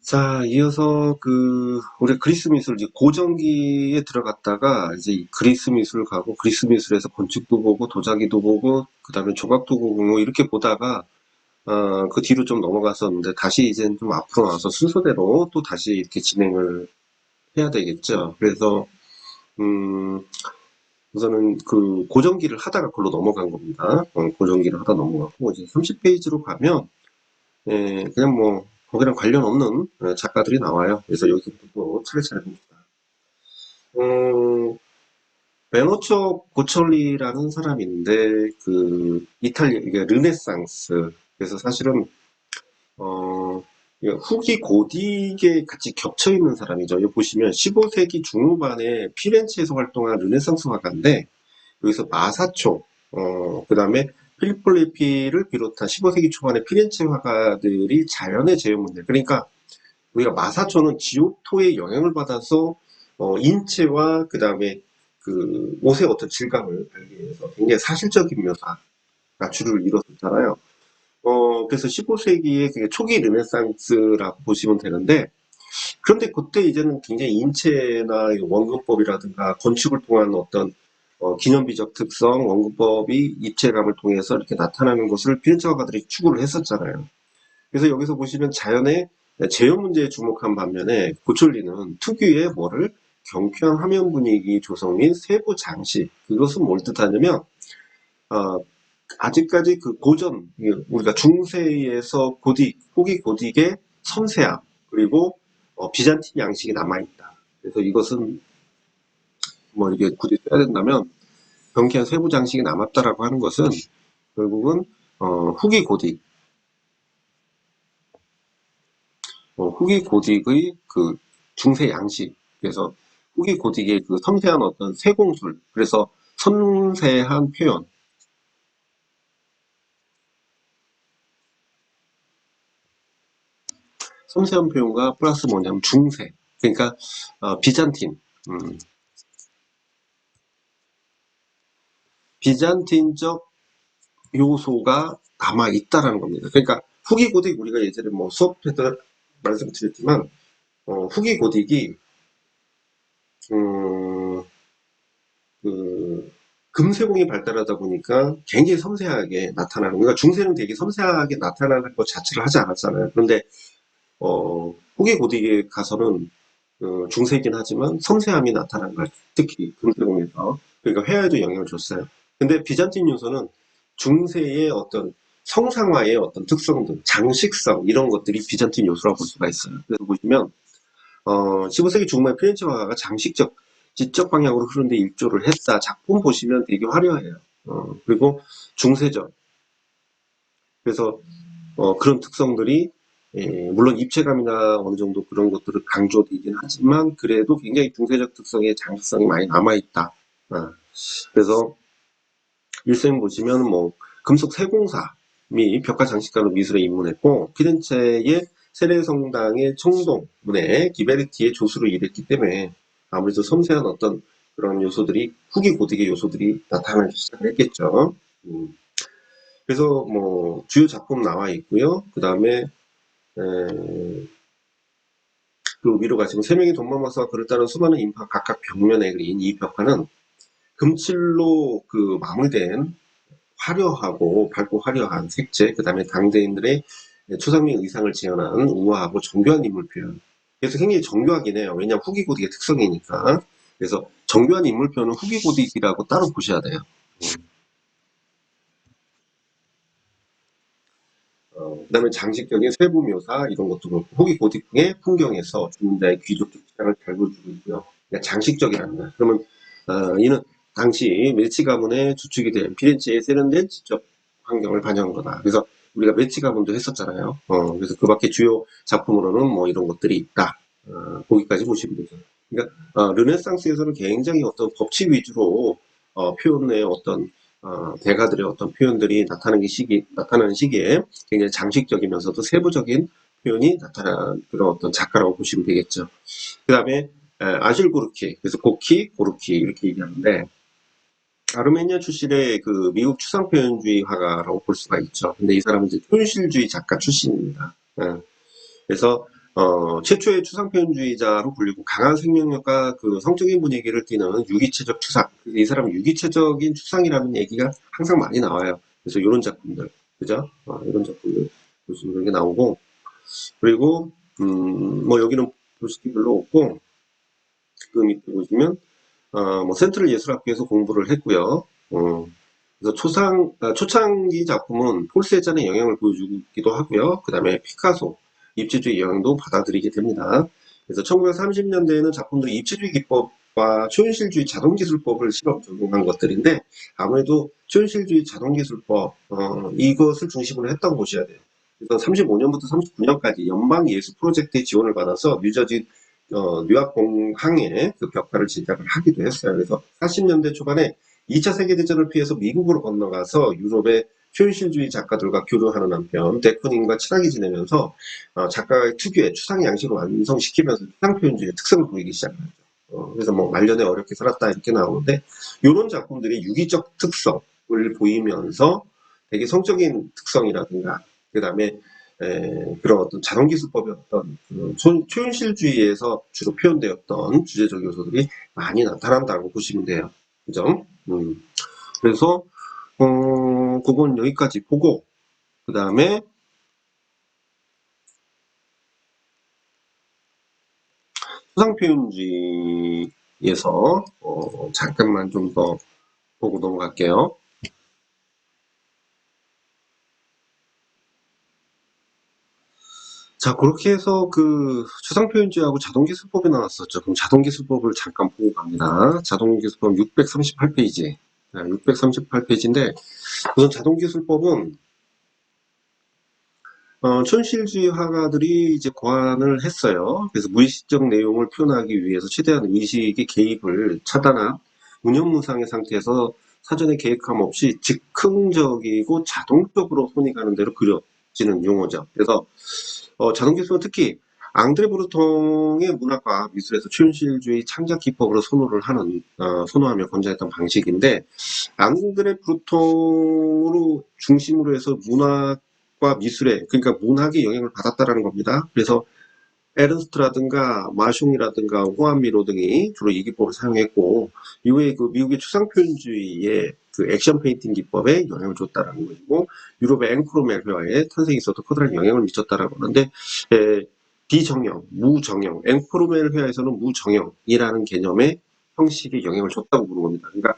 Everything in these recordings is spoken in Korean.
자, 이어서 우리 그리스 미술 이제 고전기에 들어갔다가 이제 이 그리스 미술 가고 그리스 미술에서 건축도 보고 도자기도 보고 그다음에 조각도 보고 뭐 이렇게 보다가 그 뒤로 좀 넘어갔었는데 다시 이제 좀 앞으로 와서 순서대로 또 다시 이렇게 진행을 해야 되겠죠. 그래서 음, 우선은 그 고전기를 하다가 그걸로 넘어간 겁니다. 고전기를 하다 넘어갔고 이제 30페이지로 가면 그냥 뭐 거기랑 관련 없는 작가들이 나와요. 그래서 여기서부터 또 차례차례 봅니다. 음, 베노초 고철리라는 사람인데 이게 르네상스. 그래서 사실은 이게 후기 고딕에 같이 겹쳐 있는 사람이죠. 여기 보시면 15세기 중후반에 피렌체에서 활동한 르네상스 화가인데 여기서 마사초, 그다음에 필리포 레피를 비롯한 15세기 초반의 피렌체 화가들이 자연의 제형문들. 그러니까 우리가 마사초는 지오토의 영향을 받아서 인체와 그다음에 그 옷의 어떤 질감을 알기 위해서 굉장히 사실적인 묘사가 주를 이뤘었잖아요. 그래서 15세기의 초기 르네상스라고 보시면 되는데, 그런데 그때 이제는 굉장히 인체나 원근법이라든가 건축을 통한 어떤 기념비적 특성, 원근법이 입체감을 통해서 이렇게 나타나는 것을 피렌체 화가들이 추구를 했었잖아요. 그래서 여기서 보시면 자연의 제형 문제에 주목한 반면에 고철리는 특유의 뭐를 경쾌한 화면 분위기 조성 및 세부 장식, 그것은 뭘 뜻하냐면 어, 아직까지 그 고전, 우리가 중세에서 고딕, 후기 고딕의 섬세함, 그리고 비잔틴 양식이 남아있다. 그래서 이것은 뭐 이게 굳이 써야 된다면 경쾌한 세부 장식이 남았다라고 하는 것은 결국은 후기 고딕, 후기 고딕의 그 중세 양식, 그래서 후기 고딕의 그 섬세한 어떤 세공술, 그래서 섬세한 표현, 섬세한 표현과 플러스 뭐냐면 중세, 그러니까 비잔틴, 음, 비잔틴적 요소가 남아 있다라는 겁니다. 그러니까 후기 고딕 우리가 예전에 뭐 수업 때 말씀드렸지만 후기 고딕이 음, 그 금세공이 발달하다 보니까 굉장히 섬세하게 나타나는, 그러니까 중세는 되게 섬세하게 나타나는 것 자체를 하지 않았잖아요. 그런데 후기 고딕에 가서는 중세긴 하지만 섬세함이 나타난 거예요. 특히 금세공에서. 그러니까 회화에도 영향을 줬어요. 근데 비잔틴 요소는 중세의 어떤 성상화의 어떤 특성들, 장식성 이런 것들이 비잔틴 요소라고 볼 수가 있어요. 그래서 보시면 15세기 중반에 피렌체 화가가 장식적, 지적 방향으로 흐르는데 일조를 했다. 작품 보시면 되게 화려해요. 그리고 중세적. 그래서 그런 특성들이 물론 입체감이나 어느 정도 그런 것들을 강조되긴 하지만 그래도 굉장히 중세적 특성의 장식성이 많이 남아있다. 그래서 일생 보시면 뭐 금속 세공사 및 벽화 장식가로 미술에 입문했고 피렌체의 세례 성당의 총동문에 기베르티의 조수로 일했기 때문에 아무래도 섬세한 어떤 그런 요소들이 후기 고딕의 요소들이 나타나기 시작했겠죠. 그래서 뭐 주요 작품 나와 있고요. 그 다음에 그 위로 가시면 세 명의 돈마마스와 그를 따른 수많은 인파 각각 벽면에 그린 이 벽화는 금칠로 그 마무리된 화려하고 밝고 화려한 색채, 그 다음에 당대인들의 추상민 의상을 재현한 우아하고 정교한 인물 표현. 그래서 굉장히 정교하긴 해요. 왜냐하면 후기 고딕의 특성이니까. 그래서 정교한 인물 표현은 후기 고딕이라고 따로 보셔야 돼요. 그다음에 장식적인 세부 묘사 이런 것도 그렇고 후기 고딕의 풍경에서 주민자의 귀족적 취향을 잘 보여주고 있고요. 그러니까 장식적이라는 거예요. 그러면 이는 당시 멜치 가문의 주축이 된 피렌체의 세련된 지적 환경을 반영한 거다. 그래서 우리가 멜치 가문도 했었잖아요. 그래서 그 밖에 주요 작품으로는 뭐 이런 것들이 있다. 거기까지 보시면 되죠. 그러니까 르네상스에서는 굉장히 어떤 법칙 위주로 표현의 어떤 대가들의 어떤 표현들이 나타나는 시기에 굉장히 장식적이면서도 세부적인 표현이 나타난 그런 어떤 작가라고 보시면 되겠죠. 그 다음에 아실 고르키, 그래서 고키, 고르키 이렇게 얘기하는데 아르메니아 출신의 그 미국 추상표현주의 화가라고 볼 수가 있죠. 근데 이 사람은 이제 표현실주의 작가 출신입니다. 그래서 최초의 추상표현주의자로 불리고 강한 생명력과 그 성적인 분위기를 띠는 유기체적 추상. 이 사람은 유기체적인 추상이라는 얘기가 항상 많이 나와요. 그래서 이런 작품들, 그죠? 이런 작품들 보시면 이렇게 나오고, 그리고 뭐 여기는 보실 게 별로 없고, 그 밑에 보시면 뭐 센트럴 예술학교에서 공부를 했고요. 그래서 초창기 작품은 폴 세잔의 영향을 보여주기도 하고요. 그 다음에 피카소, 입체주의 영향도 받아들이게 됩니다. 그래서 1930년대에는 작품들이 입체주의 기법과 초현실주의 자동기술법을 실험 적용한 것들인데 아무래도 초현실주의 자동기술법 이것을 중심으로 했다고 보셔야 돼요. 그래서 35년부터 39년까지 연방예술 프로젝트의 지원을 받아서 뉴저지 뉴욕 공항에 그 벽화를 제작을 하기도 했어요. 그래서 40년대 초반에 2차 세계대전을 피해서 미국으로 건너가서 유럽의 초현실주의 작가들과 교류하는 한편 데코닝과 친하게 지내면서 작가의 특유의 추상 양식을 완성시키면서 추상표현주의의 특성을 보이기 시작하죠. 그래서 뭐 말년에 어렵게 살았다 이렇게 나오는데 이런 작품들이 유기적 특성을 보이면서 되게 성적인 특성이라든가 그 다음에 그런 어떤 자동기술법의 어떤 초현실주의에서 주로 표현되었던 주제적 요소들이 많이 나타난다고 보시면 돼요. 그죠? 그래서 그건 여기까지 보고 그 다음에 수상표현주의에서 잠깐만 좀 더 보고 넘어갈게요. 자, 그렇게 해서 그 추상표현주의하고 자동기술법이 나왔었죠. 그럼 자동기술법을 잠깐 보고 갑니다. 자동기술법 638페이지. 638페이지인데 우선 자동기술법은 촌실주의 화가들이 이제 고안을 했어요. 그래서 무의식적 내용을 표현하기 위해서 최대한 의식의 개입을 차단한 무념무상의 상태에서 사전에 계획함 없이 즉흥적이고 자동적으로 손이 가는 대로 그려지는 용어죠. 그래서 자동기술은 특히 앙드레 브루통의 문학과 미술에서 초현실주의 창작 기법으로 선호하며 권장했던 방식인데 앙드레 브루통으로 중심으로 해서 문학과 미술에 그러니까 문학의 영향을 받았다라는 겁니다. 그래서 에른스트라든가 마숑이라든가 호암미로 등이 주로 이 기법을 사용했고 이후에 그 미국의 추상표현주의의 그 액션 페인팅 기법에 영향을 줬다라는 것이고 유럽의 앵크로멜 회화에 탄생에 있어도 커다란 영향을 미쳤다라고 하는데 비정형, 무정형, 앵크로멜 회화에서는 무정형이라는 개념의 형식에 영향을 줬다고 보는 겁니다. 그러니까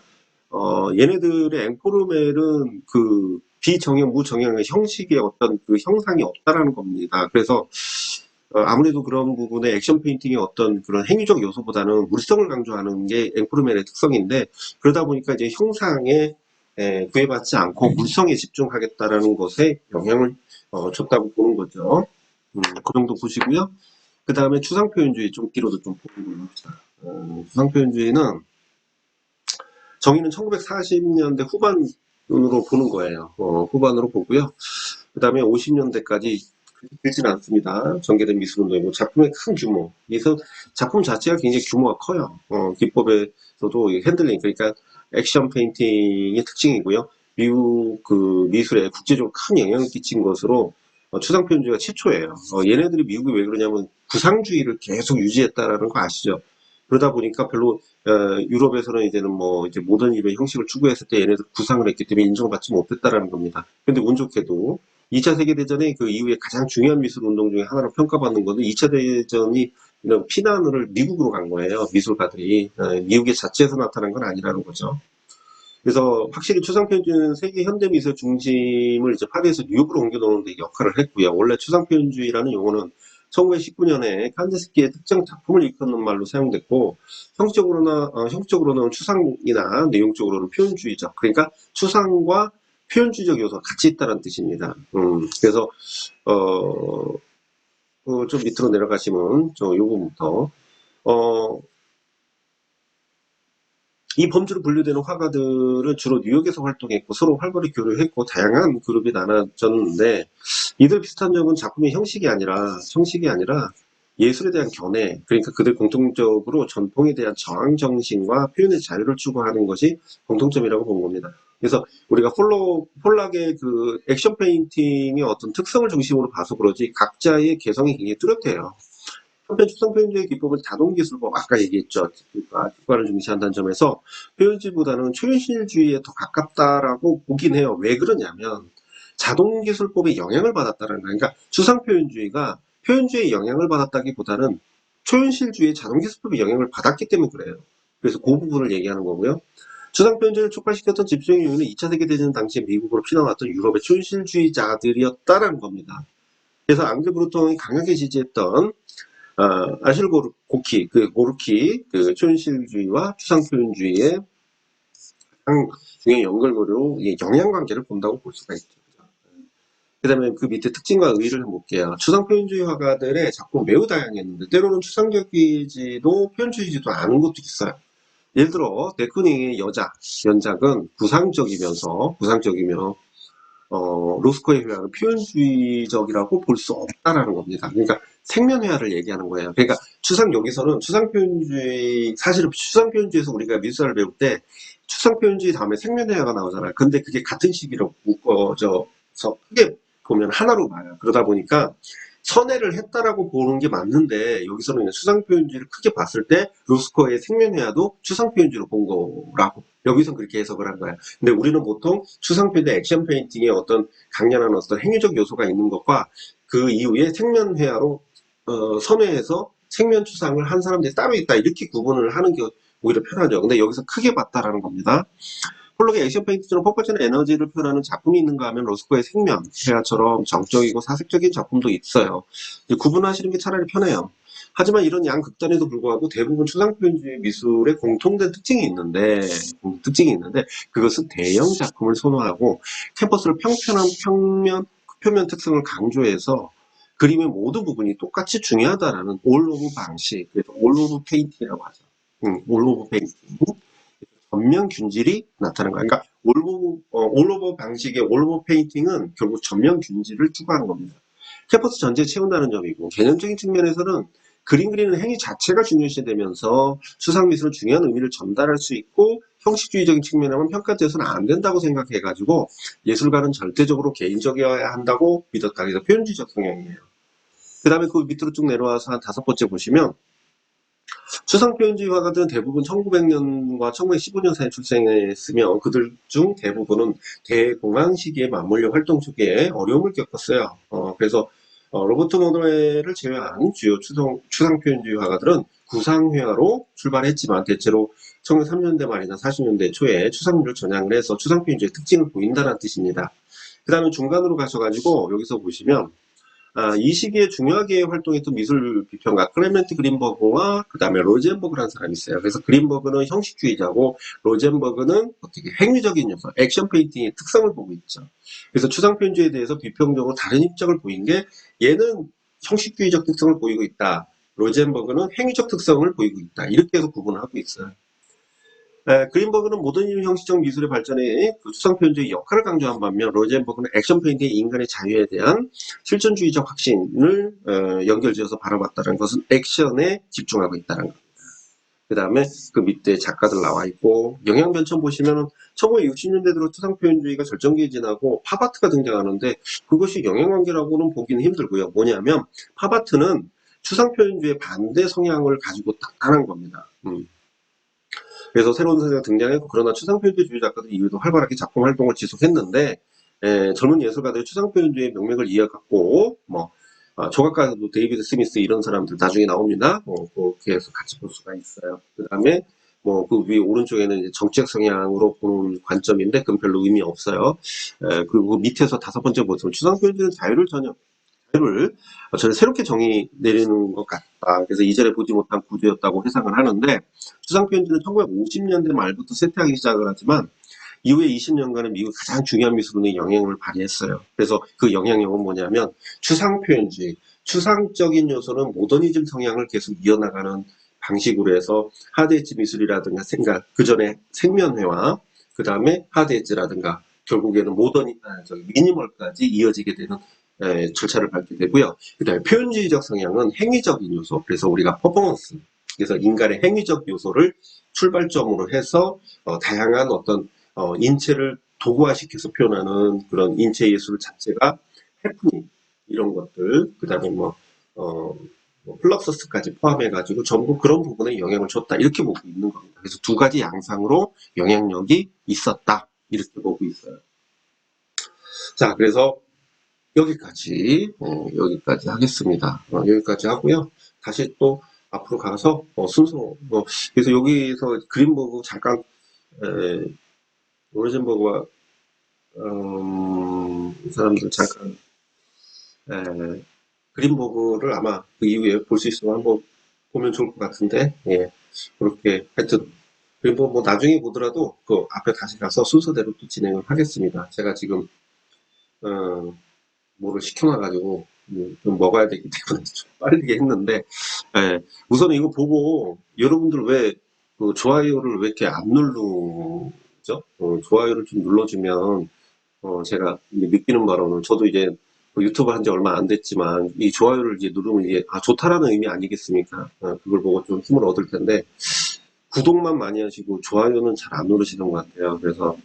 얘네들의 앵코르멜은 그 비정형, 무정형의 형식의 어떤 그 형상이 없다라는 겁니다. 그래서 아무래도 그런 부분에 액션 페인팅의 어떤 그런 행위적 요소보다는 물성을 강조하는 게 앵코르멜의 특성인데 그러다 보니까 이제 형상에 구애받지 않고 물성에 집중하겠다라는 것에 영향을 줬다고 보는 거죠. 그 정도 보시고요. 그 다음에 추상표현주의 좀 뒤로도 좀 보는 걸로 합시다. 추상표현주의는 정의는 1940년대 후반으로 보는 거예요. 후반으로 보고요. 그 다음에 50년대까지 길지는 않습니다. 전개된 미술운동이고 작품의 큰 규모. 그래서 작품 자체가 굉장히 규모가 커요. 기법에서도 핸들링 그러니까 액션 페인팅의 특징이고요. 미국 그 미술에 국제적으로 큰 영향을 끼친 것으로 추상표현주의가 최초예요. 얘네들이 미국이 왜 그러냐면 구상주의를 계속 유지했다라는 거 아시죠? 그러다 보니까 별로 유럽에서는 이제는 뭐 이제 모더니즘의 형식을 추구했을 때 얘네들 구상을 했기 때문에 인정을 받지 못했다라는 겁니다. 근데 운 좋게도 2차 세계대전의 그 이후에 가장 중요한 미술 운동 중에 하나로 평가받는 것은 2차 대전이 이런 피난을 미국으로 간 거예요. 미술가들이. 미국의 자체에서 나타난 건 아니라는 거죠. 그래서 확실히 추상표현주의는 세계 현대미술 중심을 이제 파리에서 뉴욕으로 옮겨놓는 데 역할을 했고요. 원래 추상표현주의라는 용어는 1919년에 칸디스키의 특정 작품을 일컫는 말로 사용됐고 형식적으로는 추상이나 내용적으로는 표현주의적 그러니까 추상과 표현주의적 요소가 같이 있다는 뜻입니다. 그래서 좀 밑으로 내려가시면 저 요거부터 이 범주로 분류되는 화가들은 주로 뉴욕에서 활동했고 서로 활발히 교류했고 다양한 그룹이 나눠졌는데 이들 비슷한 점은 작품의 형식이 아니라 예술에 대한 견해 그러니까 그들 공통적으로 전통에 대한 저항 정신과 표현의 자유를 추구하는 것이 공통점이라고 본 겁니다. 그래서 우리가 폴락의 그 액션 페인팅의 어떤 특성을 중심으로 봐서 그러지 각자의 개성이 굉장히 뚜렷해요. 한편 추상표현주의 기법은 자동기술법, 아까 얘기했죠. 그러니까 효과를 중시한다는 점에서 표현주의보다는 초현실주의에 더 가깝다라고 보긴 해요. 왜 그러냐면 자동기술법에 영향을 받았다는 거예요. 그러니까 추상표현주의가 표현주의에 영향을 받았다기보다는 초현실주의의 자동기술법에 영향을 받았기 때문에 그래요. 그래서 그 부분을 얘기하는 거고요. 추상표현주의를 촉발시켰던 집중의 요인은 2차 세계대전 당시에 미국으로 피난왔던 유럽의 초현실주의자들이었다라는 겁니다. 그래서 앙제 브루통이 강하게 지지했던 아실 고르키, 그 초현실주의와 추상표현주의의 가장 중요한 연결고리로 영향관계를 본다고 볼 수가 있죠. 그 다음에 그 밑에 특징과 의의를 한번 볼게요. 추상표현주의 화가들의 작품 매우 다양했는데 때로는 추상적이지도 표현주의지도 않은 것도 있어요. 예를 들어 데크닝의 연작은 구상적이며 로스코의 회화는 표현주의적이라고 볼 수 없다라는 겁니다. 그러니까 생면회화를 얘기하는 거예요. 그러니까 여기서는 사실은 추상표현주의에서 우리가 미술사를 배울 때 추상표현주의 다음에 생면회화가 나오잖아요. 근데 그게 같은 시기로 묶어져서 크게 보면 하나로 봐요. 그러다 보니까 선회를 했다라고 보는 게 맞는데 여기서는 추상표현주의를 크게 봤을 때 로스코의 생면회화도 추상표현주의로 본 거라고 여기서 그렇게 해석을 한 거야. 근데 우리는 보통 추상표현대 액션 페인팅에 어떤 강렬한 어떤 행위적 요소가 있는 것과 그 이후에 생면회화로 선회해서 생면 추상을 한 사람들이 따로 있다 이렇게 구분을 하는 게 오히려 편하죠. 근데 여기서 크게 봤다라는 겁니다. 폴록의 액션 페인팅처럼 폭발적인 에너지를 표현하는 작품이 있는가 하면 로스코의 생면 회화처럼 정적이고 사색적인 작품도 있어요. 구분하시는 게 차라리 편해요. 하지만 이런 양극단에도 불구하고 대부분 추상표현주의 미술의 공통된 특징이 있는데 그것은 대형 작품을 선호하고 캠퍼스를 평평한 표면 특성을 강조해서 그림의 모든 부분이 똑같이 중요하다라는 올 오브 방식, 그래서 올 오브 페인팅이라고 하죠. 올 오브 페인팅. 전면 균질이 나타나는 거예요. 그러니까 올 오버 방식의 올 오버 페인팅은 결국 전면 균질을 추구하는 겁니다. 캠퍼스 전체에 채운다는 점이고 개념적인 측면에서는 그림 그리는 행위 자체가 중요시되면서 수상미술은 중요한 의미를 전달할 수 있고 형식주의적인 측면에는 평가돼서는 안 된다고 생각해가지고 예술가는 절대적으로 개인적이어야 한다고 믿었다. 그래서 표현주의적 성향이에요. 그 다음에 그 밑으로 쭉 내려와서 한 5번째 보시면 추상표현주의 화가들은 대부분 1900년과 1915년 사이에 출생했으며 그들 중 대부분은 대공황 시기에 맞물려 활동 초기에 어려움을 겪었어요. 그래서 로버트 모노레를 제외한 주요 추상표현주의 화가들은 구상회화로 출발했지만 대체로 1930년대 말이나 40년대 초에 추상미를 전향을 해서 추상표현주의 특징을 보인다는 뜻입니다. 그 다음에 중간으로 가셔가지고 여기서 보시면 이 시기에 중요하게 활동했던 미술 비평가 클레멘트 그린버그와 그 다음에 로젠버그라는 사람이 있어요. 그래서 그린버그는 형식주의자고 로젠버그는 어떻게 행위적인 요소, 액션 페인팅의 특성을 보고 있죠. 그래서 추상표현주의에 대해서 비평적으로 다른 입장을 보인 게 얘는 형식주의적 특성을 보이고 있다. 로젠버그는 행위적 특성을 보이고 있다. 이렇게 해서 구분을 하고 있어요. 그린버그는 모더니즘 형식적 미술의 발전에 그 추상표현주의 역할을 강조한 반면 로젠버그는 액션 페인팅의 인간의 자유에 대한 실존주의적 확신을 연결지어서 바라봤다는 것은 액션에 집중하고 있다는 겁니다. 그 다음에 그 밑에 작가들 나와 있고 영향변천 보시면 1960년대 들어 추상표현주의가 절정기에 지나고 팝아트가 등장하는데 그것이 영향관계라고는 보기는 힘들고요. 뭐냐면 팝아트는 추상표현주의의 반대 성향을 가지고 나타난 겁니다. 그래서 새로운 세대가 등장했고 그러나 추상표현주의 작가들 이후에도 활발하게 작품 활동을 지속했는데 젊은 예술가들이 추상표현주의 명맥을 이어갔고 조각가도 데이비드 스미스 이런 사람들 나중에 나옵니다. 그렇게 해서 같이 볼 수가 있어요. 그 다음에 그 위에 오른쪽에는 이제 정책 성향으로 보는 관점인데 그건 별로 의미 없어요. 그리고 밑에서 5번째 보시면 추상표현주의는 자유를 저는 새롭게 정의 내리는 것 같다. 그래서 이전에 보지 못한 구조였다고 해석을 하는데 추상표현주는 1950년대 말부터 쇠퇴하기 시작을 하지만 이후에 20년간은 미국 가장 중요한 미술론의 영향을 발휘했어요. 그래서 그 영향력은 뭐냐면 추상표현주의, 추상적인 요소는 모더니즘 성향을 계속 이어나가는 방식으로 해서 하드엣지 미술이라든가 그 전에 생면회화, 그 다음에 하드엣지라든가 결국에는 미니멀까지 이어지게 되는 절차를 밟게 되고요. 그 다음에 표현주의적 성향은 행위적인 요소, 그래서 우리가 퍼포먼스, 그래서 인간의 행위적 요소를 출발점으로 해서 다양한 어떤 인체를 도구화시켜서 표현하는 그런 인체 예술 자체가 해프닝 이런 것들, 그 다음에 뭐 플럭서스까지 포함해가지고 전부 그런 부분에 영향을 줬다. 이렇게 보고 있는 겁니다. 그래서 두 가지 양상으로 영향력이 있었다. 이렇게 보고 있어요. 자, 그래서 여기까지 하겠습니다. 여기까지 하고요. 다시 또 앞으로 가서 순서, 그래서 여기서 그린버그 잠깐, 로젠버그와, 이 사람들 잠깐, 그린버그를 아마 그 이후에 볼 수 있으면 한번 보면 좋을 것 같은데, 예, 그렇게 하여튼 그린버그 뭐 나중에 보더라도 그 앞에 다시 가서 순서대로 또 진행을 하겠습니다. 제가 지금 뭐를 시켜놔가지고 좀 먹어야 되기 때문에 좀 빠르게 했는데, 예, 우선 이거 보고 여러분들 그 좋아요를 왜 이렇게 안 누르죠? 좋아요를 좀 눌러주면 제가 느끼는 바로는 저도 이제 유튜브 한 지 얼마 안 됐지만 이 좋아요를 이제 누르면 이게 좋다라는 의미 아니겠습니까? 그걸 보고 좀 힘을 얻을 텐데 구독만 많이 하시고 좋아요는 잘 안 누르시는 것 같아요. 그래서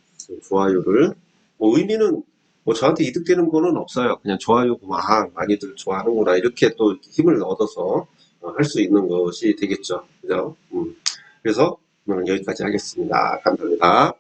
좋아요를 뭐 의미는 뭐 저한테 이득되는 거는 없어요. 그냥 좋아요 보면 많이들 좋아하는구나 이렇게 또 힘을 얻어서 할 수 있는 것이 되겠죠. 그죠? 그래서 오늘 여기까지 하겠습니다. 감사합니다.